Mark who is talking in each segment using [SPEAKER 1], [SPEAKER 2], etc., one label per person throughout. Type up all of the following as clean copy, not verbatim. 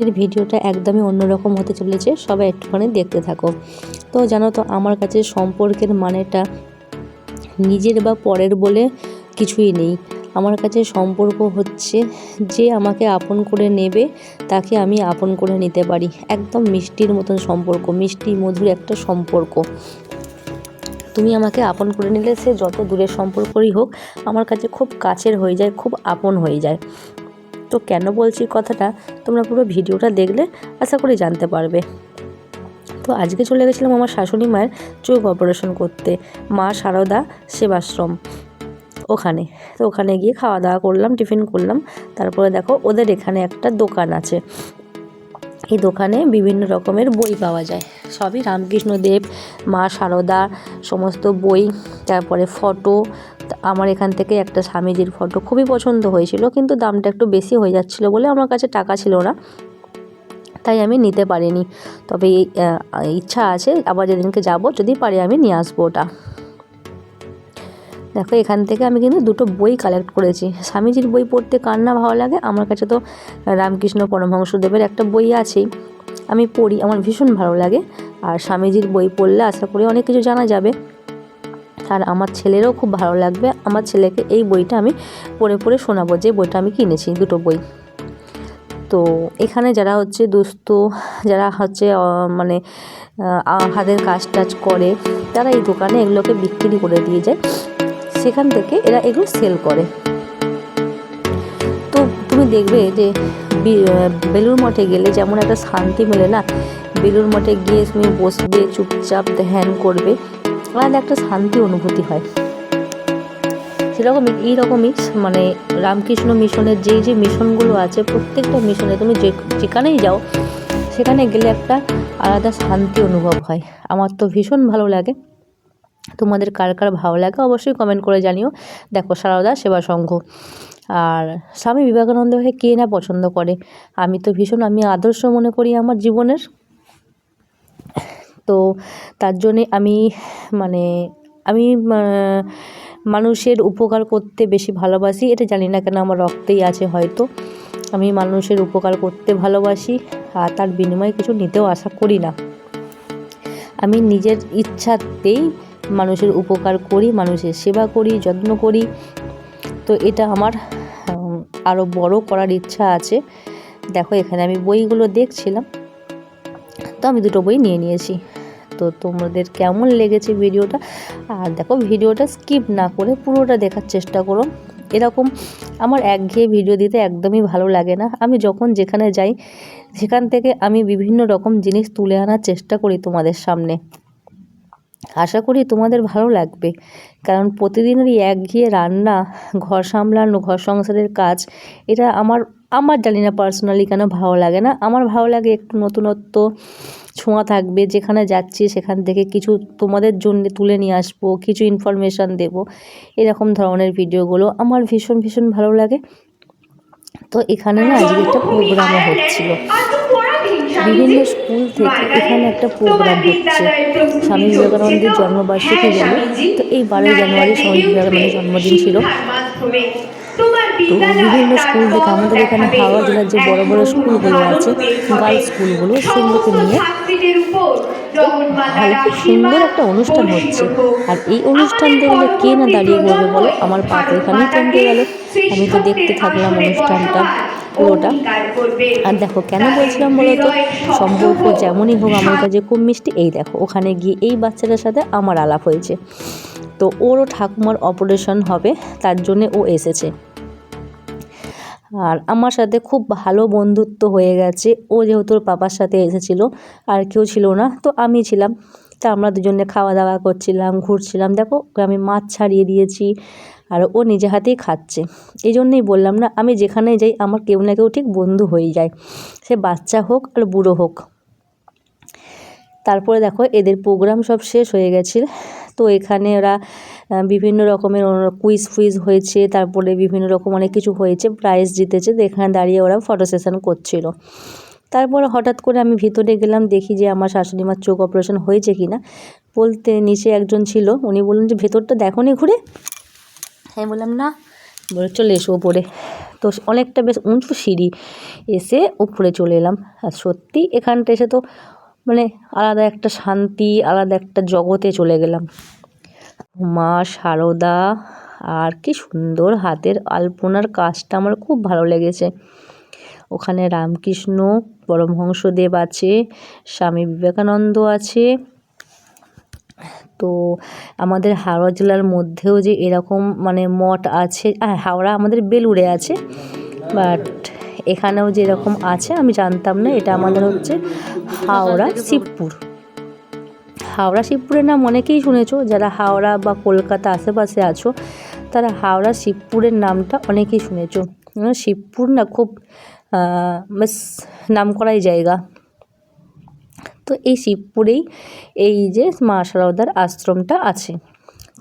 [SPEAKER 1] আজকের ভিডিওটা একদমই অন্যরকম হতে চলেছে, সবাই একটুখানি দেখতে থাকো। তো জানো তো আমার কাছে সম্পর্কের মানেটা নিজের বা পরের বলে কিছুই নেই। আমার কাছে সম্পর্ক হচ্ছে যে আমাকে আপন করে নেবে তাকে আমি আপন করে নিতে পারি। একদম মিষ্টির মতন সম্পর্ক, মিষ্টি মধুর একটা সম্পর্ক। তুমি আমাকে আপন করে নিলে সে যত দূরের সম্পর্কই হোক আমার কাছে খুব কাছের হয়ে যায়, খুব আপন হয়ে যায়। তো কেন বলছি কথাটা তোমরা পুরো ভিডিওটা দেখলে আশা করি জানতে পারবে। তো আজকে চলে গেছিলাম আমার শাশুড়ি মায়ের চোখ অপারেশন করতে, মা সারদা সেবাশ্রম ওখানে। তো ওখানে গিয়ে খাওয়া দাওয়া করলাম, টিফিন করলাম। তারপরে দেখো ওদের এখানে একটা দোকান আছে, এই দোকানে বিভিন্ন রকমের বই পাওয়া যায়, সবই রামকৃষ্ণদেব, মা সারদা সমস্ত বই। তারপরে ফটো, আমার এখান থেকে একটা স্বামীজির ফটো খুবই পছন্দ হয়েছিল, কিন্তু দামটা একটু বেশি হয়ে যাচ্ছিলো বলে আমার কাছে টাকা ছিল না, তাই আমি নিতে পারিনি। তবে ইচ্ছা আছে আবার যেদিনকে যাব যদি পারি আমি নিয়ে আসবো ওটা। দেখো এখান থেকে আমি কিন্তু দুটো বই কালেক্ট করেছি। স্বামীজির বই পড়তে কার না ভালো লাগে, আমার কাছে তো রামকৃষ্ণ পরমহংসদেবের একটা বই আছেই, আমি পড়ি, আমার ভীষণ ভালো লাগে। আর স্বামীজির বই পড়লে আশা করি অনেক কিছু জানা যাবে, আর আমার ছেলেরও খুব ভালো লাগবে। আমার ছেলেকে এই বইটা আমি পড়ে পড়ে শোনাবো, যে বইটা আমি কিনেছি, দুটো বই। তো এখানে যারা হচ্ছে দুস্থ, যারা হচ্ছে মানে হাতের কাজ টাজ করে, তারা এই দোকানে এগুলোকে বিক্রি করে দিয়ে যায়, সেখান থেকে এরা এগুলো সেল করে। তো তুমি দেখবে যে বেলুড় মঠে গেলে যেমন একটা শান্তি মেলে না, বেলুড় মঠে গিয়ে তুমি বসবে চুপচাপ ধ্যান করবে, আলাদা একটা শান্তি অনুভূতি হয়। সেরকমই এইরকমই মানে রামকৃষ্ণ মিশনের যে মিশনগুলো আছে, প্রত্যেকটা মিশনে তুমি যেখানেই যাও সেখানে গেলে একটা আলাদা শান্তি অনুভব হয়। আমার তো ভীষণ ভালো লাগে। তোমাদের কার কার ভালো লাগে অবশ্যই কমেন্ট করে জানিও। দেখো সারদা সেবা সংঘ, আর স্বামী বিবেকানন্দকে কে না পছন্দ করে, আমি তো ভীষণ আমি আদর্শ মনে করি আমার জীবনের। তো তার জন্যে মানে আমি মানুষের উপকার করতে বেশি ভালোবাসি, এটা জানি না কেন আমার রক্তেই আছে হয়তো। আমি মানুষের উপকার করতে ভালোবাসি, আর তার বিনিময়ে কিছু নিতেও আশা করি না। আমি নিজের ইচ্ছাতেই মানুষের উপকার করি, মানুষের সেবা করি, যত্ন করি। তো এটা আমার আরও বড় করার ইচ্ছা আছে। দেখো এখানে আমি বইগুলো দেখছিলাম, তো আমি দুটো বই নিয়ে নিয়েছি। তো তোমাদের কেমন লেগেছে ভিডিওটা, আর দেখো ভিডিওটা স্কিপ না করে পুরোটা দেখার চেষ্টা করো। এরকম আমার একঘেয়ে ভিডিও দিতে একদমই ভালো লাগে না। আমি যখন যেখানে যাই সেখান থেকে আমি বিভিন্ন রকম জিনিস তুলে আনার চেষ্টা করি তোমাদের সামনে, আশা করি তোমাদের ভালো লাগবে। কারণ প্রতিদিনেরই একঘেয়ে রান্না, ঘর সামলানো, ঘর সংসারের কাজ, এটা আমার জানি না পার্সোনালি কেন ভালো লাগে না। আমার ভালো লাগে একটু নতুনত্ব ছোঁয়া থাকবে, যেখানে যাচ্ছি সেখান থেকে কিছু তোমাদের জন্য তুলে নিয়ে আসবো, কিছু ইনফরমেশান দেব, এরকম ধরনের ভিডিওগুলো আমার ভীষণ ভীষণ ভালো লাগে। তো এখানে না আজকে একটা প্রোগ্রামও হচ্ছিল, বিভিন্ন স্কুল থেকে এখানে একটা প্রোগ্রাম হচ্ছে স্বামী বিবেকানন্দের জন্মবার্ষিকী বলে। তো এই 12ই জানুয়ারি স্বামী বিবেকানন্দের জন্মদিন ছিল। তো বিভিন্ন স্কুল থেকে আমাদের এখানে হাওড়া জেলার যে বড় বড় স্কুলগুলো আছে, গার্লস স্কুলগুলো, সেগুলোকে নিয়ে হলে খুব সুন্দর একটা অনুষ্ঠান হচ্ছে। আর এই অনুষ্ঠান দেখলে কে না দাঁড়িয়ে পড়বে বলো, আমার পা তো এখানেই থমকে গেল। আমি তো দেখতে থাকলাম অনুষ্ঠানটা পুরোটা। আর দেখো কেন বলছিলাম বলো তো, সম্পর্ক যেমনই হোক আমার কাছে খুব মিষ্টি। এই দেখো ওখানে গিয়ে এই বাচ্চাটার সাথে আমার আলাপ হয়েছে। তো ওরও ঠাকুমার অপারেশন হবে, তার জন্যে ও এসেছে, আর আমার সাথে খুব ভালো বন্ধুত্ব হয়ে গেছে। ও যেহেতু ওর পাপার সাথে এসেছিলো, আর কেউ ছিল না, তো আমি ছিলাম। তা আমরা দুজনে খাওয়া দাওয়া করছিলাম, ঘুরছিলাম। দেখো আমি মাছ ছাড়িয়ে দিয়েছি, আর ও নিজে হাতেই খাচ্ছে। এই জন্যই বললাম না, আমি যেখানে যাই আমার কেউ না কেউ ঠিক বন্ধু হয়ে যায়, সে বাচ্চা হোক আর বুড়ো হোক। তারপরে দেখো এদের প্রোগ্রাম সব শেষ হয়ে গেছে। তো এখানে ওরা বিভিন্ন রকমের কুইজ ফুইজ হয়েছে, তারপরে বিভিন্ন রকম অনেক কিছু হয়েছে, প্রাইজ জিতেছে। তো এখানে দাঁড়িয়ে ওরা ফটো সেশন করছিল। তারপরে হঠাৎ করে আমি ভিতরে গেলাম, দেখি যে আমার শাশুড়ি মার চোখ অপারেশন হয়েছে কি না। বলতে নিচে একজন ছিল, উনি বললেন যে ভেতরটা দেখো নি ঘুরে। আমি বললাম না, বলে চলে এসো ওপরে। তো অনেকটা বেশ উঁচু সিঁড়ি, এসে উপরে চলে এলাম। আর সত্যি এখানটা এসে তো মানে আলাদা একটা শান্তি, আলাদা একটা জগতে চলে গেলাম। মা শারদা, আর কি সুন্দর হাতের আলপনার কাজটা আমার খুব ভালো লেগেছে। ওখানে রামকৃষ্ণ পরমহংসদেব আছে, স্বামী বিবেকানন্দ আছে। তো আমাদের হাওড়া জেলার মধ্যেও যে এরকম মানে মঠ আছে, হাওড়া আমাদের বেলুড়ে আছে, বাট এখানেও যে এরকম আছে আমি জানতাম না। এটা আমাদের হচ্ছে হাওড়া শিবপুর। হাওড়া শিবপুরের নাম অনেকেই শুনেছো, যারা হাওড়া বা কলকাতা আশেপাশে আছো তারা হাওড়া শিবপুরের নামটা অনেকেই শুনেছো। শিবপুর না খুব বেশ নামকরাই জায়গা। তো এই শিবপুরেই এই যে মা শারদার আশ্রমটা আছে।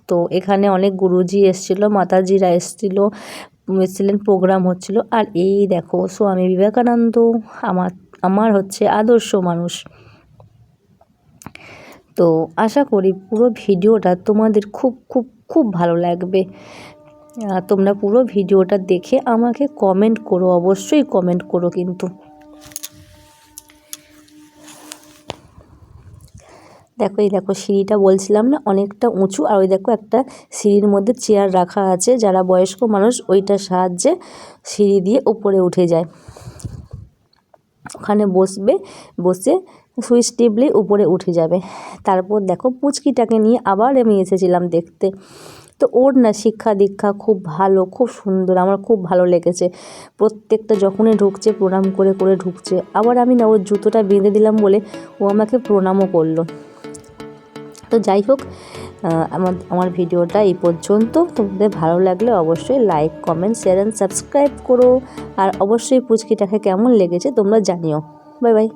[SPEAKER 1] তো এখানে অনেক গুরুজি এসেছিলো, মাতাজিরা এসেছিলেন, প্রোগ্রাম হচ্ছিল। আর এই দেখো স্বামী বিবেকানন্দ, আমার হচ্ছে আদর্শ মানুষ। তো আশা করি পুরো ভিডিওটা তোমাদের খুব খুব খুব ভালো লাগবে। তোমরা পুরো ভিডিওটা দেখে আমাকে কমেন্ট করো, অবশ্যই কমেন্ট করো কিন্তু। দেখো এই দেখো সিঁড়িটা বলছিলাম না অনেকটা উঁচু, আর ওই দেখো একটা সিঁড়ির মধ্যে চেয়ার রাখা আছে, যারা বয়স্ক মানুষ ওইটার সাহায্যে সিঁড়ি দিয়ে উপরে উঠে যায়। ওখানে বসে সুইচ টিপলে উপরে উঠে যাবে। তারপর দেখো পুচকিটাকে নিয়ে আবার আমি এসেছিলাম দেখতে। তো ওর না শিক্ষা দীক্ষা খুব ভালো, খুব সুন্দর, আমার খুব ভালো লেগেছে। প্রত্যেকটা যখনই ঢুকছে প্রণাম করে করে ঢুকছে। আবার আমি না ওর জুতোটা বেঁধে দিলাম বলে ও আমাকে প্রণামও করলো। তো যাই হোক, আমার ভিডিওটা এই পর্যন্ত। তোমাদের ভালো লাগলে অবশ্যই like, comment, share and subscribe করো। আর অবশ্যই পুচকিটাকে কেমন লেগেছে তোমরা জানিও। Bye bye.